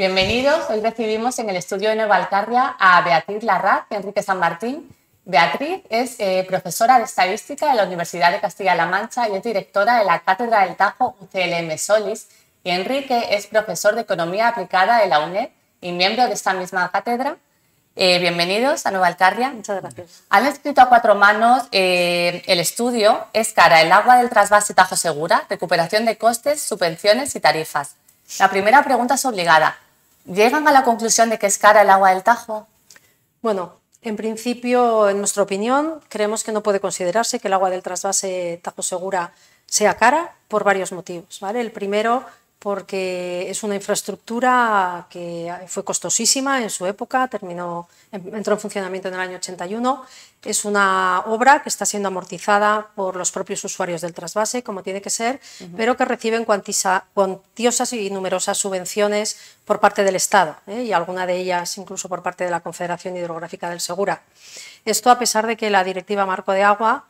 Bienvenidos. Hoy recibimos en el estudio de Nueva Alcarria a Beatriz Larraz y Enrique San Martín. Beatriz es profesora de Estadística de la Universidad de Castilla-La Mancha y es directora de la Cátedra del Tajo UCLM Solís. Y Enrique es profesor de Economía Aplicada de la UNED y miembro de esta misma cátedra. Bienvenidos a Nueva Alcarria. Muchas gracias. Han escrito a cuatro manos el estudio Es cara el agua del trasvase Tajo Segura, recuperación de costes, subvenciones y tarifas. La primera pregunta es obligada. ¿Llegan a la conclusión de que es cara el agua del Tajo? Bueno, en principio, en nuestra opinión, creemos que no puede considerarse que el agua del trasvase Tajo Segura sea cara por varios motivos, ¿vale? El primero, porque es una infraestructura que fue costosísima en su época, entró en funcionamiento en el año 81, es una obra que está siendo amortizada por los propios usuarios del trasvase, como tiene que ser, pero que reciben cuantiosas y numerosas subvenciones por parte del Estado, y alguna de ellas incluso por parte de la Confederación Hidrográfica del Segura. Esto a pesar de que la Directiva Marco de Agua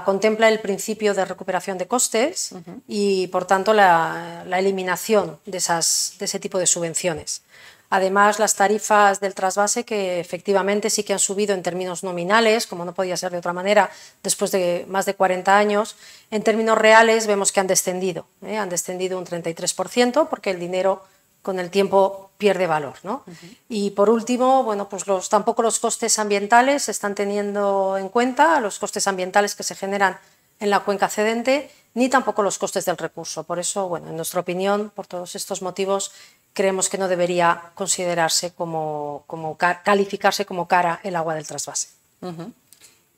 contempla el principio de recuperación de costes y, por tanto, la eliminación de ese tipo de subvenciones. Además, las tarifas del trasvase, que efectivamente sí que han subido en términos nominales, como no podía ser de otra manera, después de más de 40 años, en términos reales vemos que han descendido un 33%, porque el dinero con el tiempo pierde valor, ¿no? Y por último, bueno, pues tampoco los costes ambientales se están teniendo en cuenta, los costes ambientales que se generan en la cuenca cedente, ni tampoco los costes del recurso. Por eso, bueno, en nuestra opinión, por todos estos motivos, creemos que no debería considerarse calificarse como cara el agua del trasvase.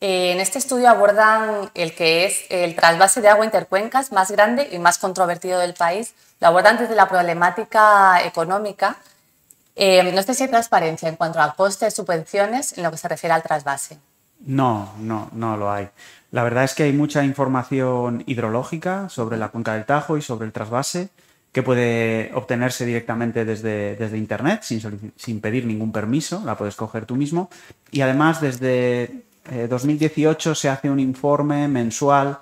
En este estudio abordan el que es el trasvase de agua intercuencas más grande y más controvertido del país. Lo abordan desde la problemática económica. No sé si hay transparencia en cuanto a costes, subvenciones, en lo que se refiere al trasvase. No lo hay. La verdad es que hay mucha información hidrológica sobre la cuenca del Tajo y sobre el trasvase que puede obtenerse directamente desde Internet sin pedir ningún permiso, la puedes coger tú mismo. Y además desde 2018 se hace un informe mensual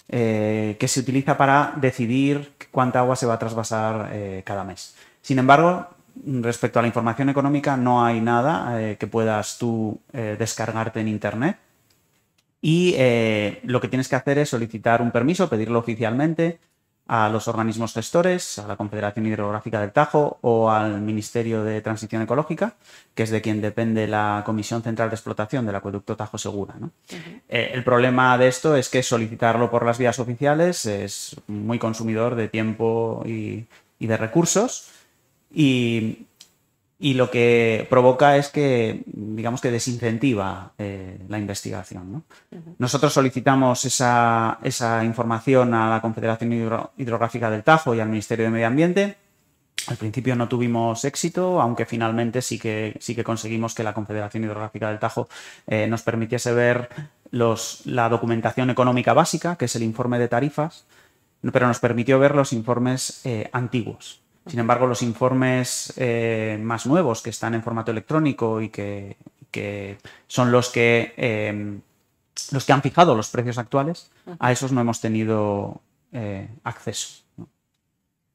que se utiliza para decidir cuánta agua se va a trasvasar cada mes. Sin embargo, respecto a la información económica, no hay nada que puedas tú descargarte en Internet. Y lo que tienes que hacer es solicitar un permiso, pedirlo oficialmente a los organismos gestores, a la Confederación Hidrográfica del Tajo o al Ministerio de Transición Ecológica, que es de quien depende la Comisión Central de Explotación del Acueducto Tajo Segura, ¿no? El problema de esto es que solicitarlo por las vías oficiales es muy consumidor de tiempo y de recursos y lo que provoca es que, digamos que desincentiva la investigación, ¿no? Nosotros solicitamos esa información a la Confederación Hidrográfica del Tajo y al Ministerio de Medio Ambiente. Al principio no tuvimos éxito, aunque finalmente sí que conseguimos que la Confederación Hidrográfica del Tajo nos permitiese ver la documentación económica básica, que es el informe de tarifas, pero nos permitió ver los informes antiguos. Sin embargo, los informes más nuevos, que están en formato electrónico y que son los que han fijado los precios actuales, a esos no hemos tenido acceso, ¿no?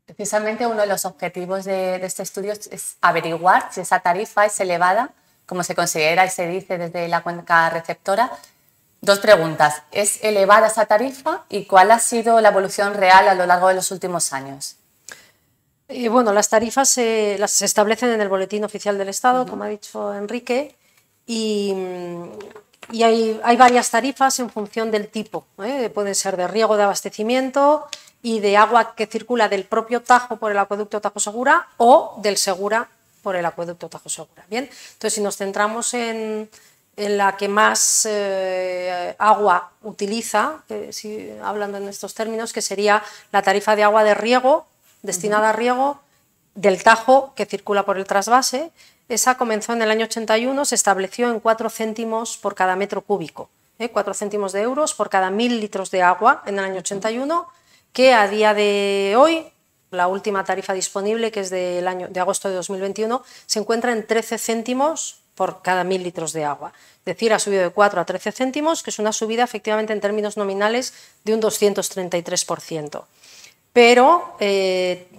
Precisamente uno de los objetivos de este estudio es averiguar si esa tarifa es elevada, como se considera y se dice desde la cuenca receptora. Dos preguntas. ¿Es elevada esa tarifa y cuál ha sido la evolución real a lo largo de los últimos años? Bueno, las tarifas se establecen en el Boletín Oficial del Estado, como ha dicho Enrique, y hay varias tarifas en función del tipo, pueden ser de riego de abastecimiento y de agua que circula del propio Tajo por el acueducto Tajo Segura o del Segura por el acueducto Tajo Segura. Bien, entonces si nos centramos en la que más agua utiliza, hablando en estos términos, que sería la tarifa de agua de riego destinada a riego del Tajo que circula por el trasvase. Esa comenzó en el año 81, se estableció en 4 céntimos por cada metro cúbico, 4 céntimos de euros por cada 1000 litros de agua en el año 81, que a día de hoy, la última tarifa disponible, que es de agosto de 2021, se encuentra en 13 céntimos por cada 1000 litros de agua. Es decir, ha subido de 4 a 13 céntimos, que es una subida efectivamente en términos nominales de un 233%. Pero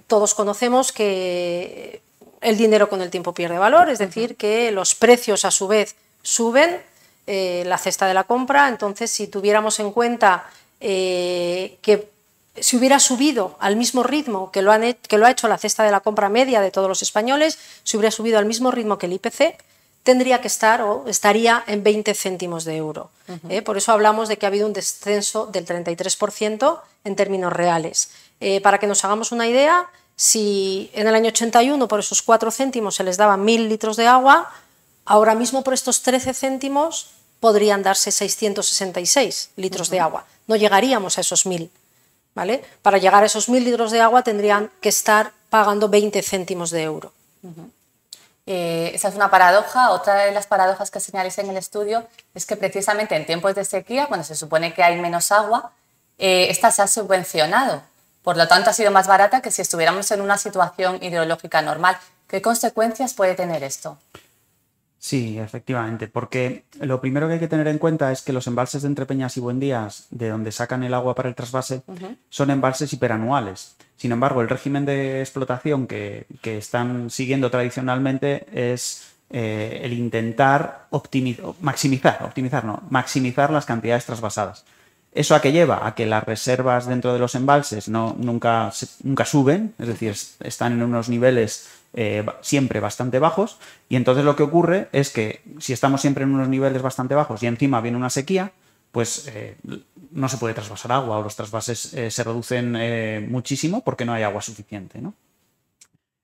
todos conocemos que el dinero con el tiempo pierde valor, es decir, que los precios a su vez suben, la cesta de la compra. Entonces, si tuviéramos en cuenta que si hubiera subido al mismo ritmo que lo ha hecho la cesta de la compra media de todos los españoles, si hubiera subido al mismo ritmo que el IPC, tendría que estar o estaría en 20 céntimos de euro. Por eso hablamos de que ha habido un descenso del 33% en términos reales. Para que nos hagamos una idea, si en el año 81 por esos 4 céntimos se les daban 1.000 litros de agua, ahora mismo por estos 13 céntimos podrían darse 666 litros de agua. No llegaríamos a esos 1.000. ¿Vale? Para llegar a esos 1.000 litros de agua tendrían que estar pagando 20 céntimos de euro. Esa es una paradoja. Otra de las paradojas que señaláis en el estudio es que precisamente en tiempos de sequía, cuando se supone que hay menos agua, esta se ha subvencionado. Por lo tanto, ha sido más barata que si estuviéramos en una situación hidrológica normal. ¿Qué consecuencias puede tener esto? Sí, efectivamente, porque lo primero que hay que tener en cuenta es que los embalses de Entrepeñas y Buendías, de donde sacan el agua para el trasvase, son embalses hiperanuales. Sin embargo, el régimen de explotación que están siguiendo tradicionalmente es el intentar maximizar las cantidades trasvasadas. ¿Eso a qué lleva? A que las reservas dentro de los embalses nunca suben, es decir, están en unos niveles siempre bastante bajos, y entonces lo que ocurre es que si estamos siempre en unos niveles bastante bajos y encima viene una sequía, pues no se puede trasvasar agua o los trasvases se reducen muchísimo porque no hay agua suficiente, ¿no?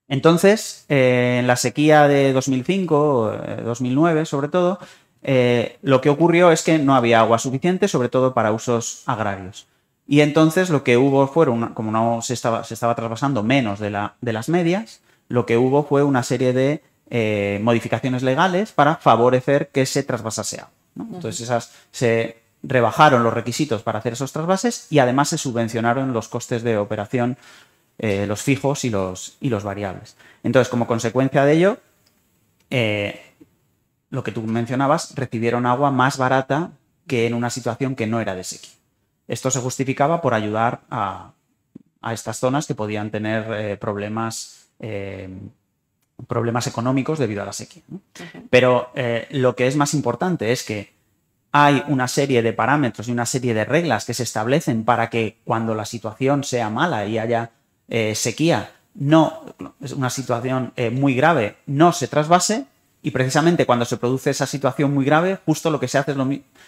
Entonces, en la sequía de 2005, 2009 sobre todo, lo que ocurrió es que no había agua suficiente, sobre todo para usos agrarios. Y entonces lo que hubo fueron, como no se estaba trasvasando menos de las medias, lo que hubo fue una serie de modificaciones legales para favorecer que se trasvasase agua, ¿no? Entonces se rebajaron los requisitos para hacer esos trasvases y además se subvencionaron los costes de operación, los fijos y los variables. Entonces, como consecuencia de ello, lo que tú mencionabas, recibieron agua más barata que en una situación que no era de sequía. Esto se justificaba por ayudar a estas zonas que podían tener problemas económicos debido a la sequía, ¿no? Pero lo que es más importante es que hay una serie de parámetros y una serie de reglas que se establecen para que cuando la situación sea mala y haya sequía, es una situación muy grave, no se trasvase, y precisamente cuando se produce esa situación muy grave, justo lo que se hace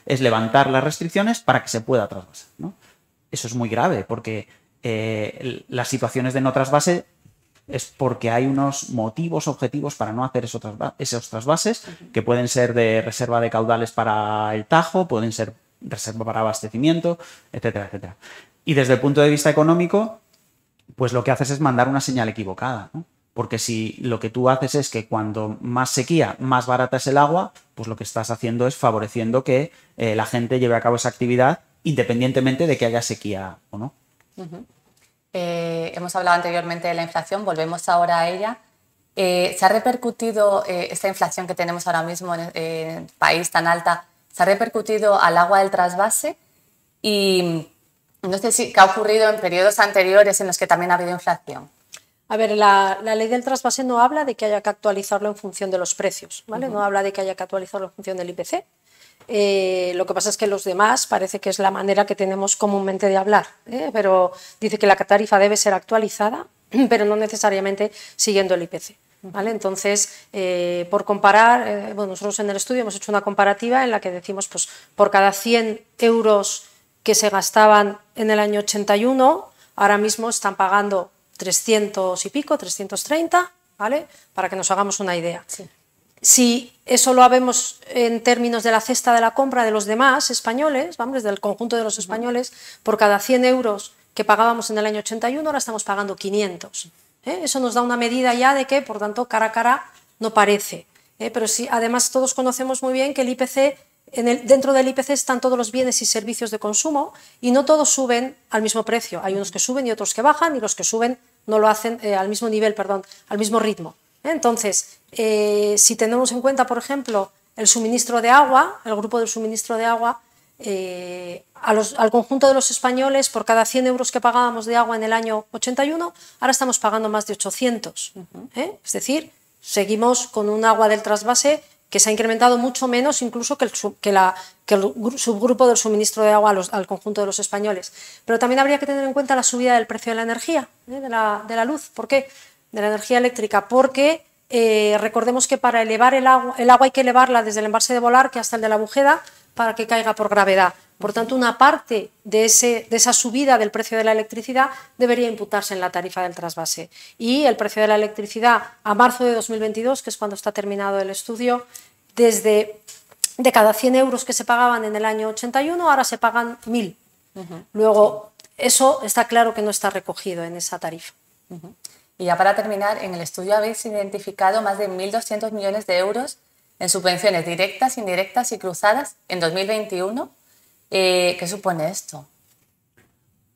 es levantar las restricciones para que se pueda trasvasar, ¿no? Eso es muy grave porque las situaciones de no trasvase es porque hay unos motivos objetivos para no hacer esos trasvases, que pueden ser de reserva de caudales para el Tajo, pueden ser reserva para abastecimiento, etcétera, etcétera. Y desde el punto de vista económico, pues lo que haces es mandar una señal equivocada, ¿no? Porque si lo que tú haces es que cuando más sequía, más barata es el agua, pues lo que estás haciendo es favoreciendo que la gente lleve a cabo esa actividad independientemente de que haya sequía o no. Hemos hablado anteriormente de la inflación, volvemos ahora a ella. ¿Se ha repercutido esta inflación que tenemos ahora mismo en el país tan alta, se ha repercutido al agua del trasvase? Y no sé qué ha ocurrido en periodos anteriores en los que también ha habido inflación. A ver, la ley del trasvase no habla de que haya que actualizarlo en función de los precios, ¿vale? No habla de que haya que actualizarlo en función del IPC. Lo que pasa es que los demás parece que es la manera que tenemos comúnmente de hablar, pero dice que la tarifa debe ser actualizada, pero no necesariamente siguiendo el IPC, ¿vale? Entonces, por comparar, bueno, nosotros en el estudio hemos hecho una comparativa en la que decimos, pues, por cada 100 euros que se gastaban en el año 81, ahora mismo están pagando 300 y pico, 330, ¿vale? Para que nos hagamos una idea. Sí. Si eso lo vemos en términos de la cesta de la compra de los demás españoles, vamos, desde el conjunto de los españoles, por cada 100 euros que pagábamos en el año 81, ahora estamos pagando 500. Eso nos da una medida ya de que, por tanto, cara a cara no parece. Pero sí, además todos conocemos muy bien que el IPC, dentro del IPC están todos los bienes y servicios de consumo y no todos suben al mismo precio. Hay unos que suben y otros que bajan, y los que suben no lo hacen al mismo nivel, al mismo ritmo. Entonces, si tenemos en cuenta, por ejemplo, el suministro de agua, el grupo del suministro de agua, al conjunto de los españoles, por cada 100 euros que pagábamos de agua en el año 81, ahora estamos pagando más de 800. Es decir, seguimos con un agua del trasvase que se ha incrementado mucho menos incluso que el subgrupo del suministro de agua al conjunto de los españoles. Pero también habría que tener en cuenta la subida del precio de la energía, de la luz. ¿Por qué? De la energía eléctrica, porque recordemos que para elevar el agua hay que elevarla desde el embalse de Volarque hasta el de la Bujeda para que caiga por gravedad. Por tanto, una parte de esa subida del precio de la electricidad debería imputarse en la tarifa del trasvase. Y el precio de la electricidad a marzo de 2022, que es cuando está terminado el estudio, de cada 100 euros que se pagaban en el año 81, ahora se pagan 1.000. Luego, eso está claro que no está recogido en esa tarifa. Y ya para terminar, en el estudio habéis identificado más de 1.200 millones de euros en subvenciones directas, indirectas y cruzadas en 2021. ¿Qué supone esto?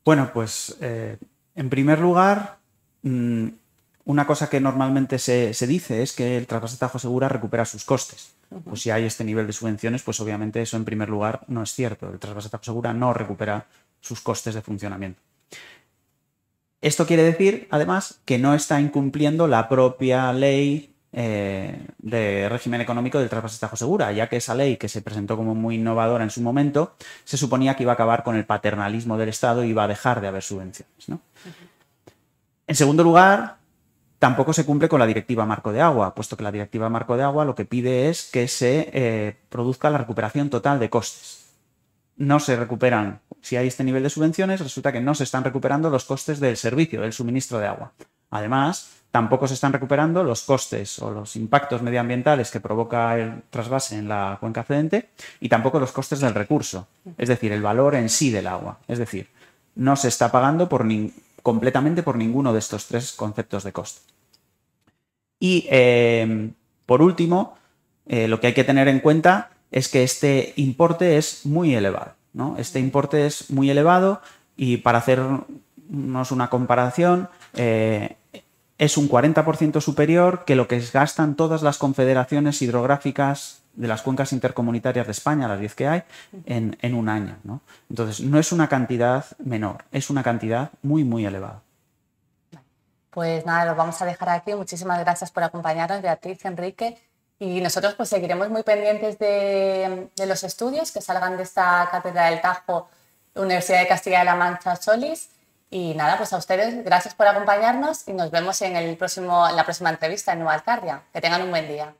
Bueno, pues en primer lugar, una cosa que normalmente se dice es que el trasvase Tajo Segura recupera sus costes. Pues si hay este nivel de subvenciones, pues obviamente eso en primer lugar no es cierto. El trasvase Tajo Segura no recupera sus costes de funcionamiento. Esto quiere decir, además, que no está incumpliendo la propia ley de régimen económico del trasvase Tajo Segura, ya que esa ley, que se presentó como muy innovadora en su momento, se suponía que iba a acabar con el paternalismo del Estado y iba a dejar de haber subvenciones, ¿no? En segundo lugar, tampoco se cumple con la Directiva Marco de Agua, puesto que la Directiva Marco de Agua lo que pide es que se produzca la recuperación total de costes. No se recuperan, si hay este nivel de subvenciones, resulta que no se están recuperando los costes del servicio, del suministro de agua. Además, tampoco se están recuperando los costes o los impactos medioambientales que provoca el trasvase en la cuenca excedente y tampoco los costes del recurso, es decir, el valor en sí del agua. Es decir, no se está pagando completamente por ninguno de estos tres conceptos de coste. Y, por último, lo que hay que tener en cuenta es que este importe es muy elevado, ¿no? Este importe es muy elevado y, para hacernos una comparación, es un 40% superior que lo que gastan todas las confederaciones hidrográficas de las cuencas intercomunitarias de España, las 10 que hay, en un año, ¿no? Entonces, no es una cantidad menor, es una cantidad muy, muy elevada. Pues nada, lo vamos a dejar aquí. Muchísimas gracias por acompañarnos, Beatriz, Enrique. Y nosotros pues seguiremos muy pendientes de los estudios que salgan de esta Cátedra del Tajo, Universidad de Castilla-La Mancha, Solís. Y nada, pues a ustedes, gracias por acompañarnos y nos vemos en la próxima entrevista en Nueva Alcarria. Que tengan un buen día.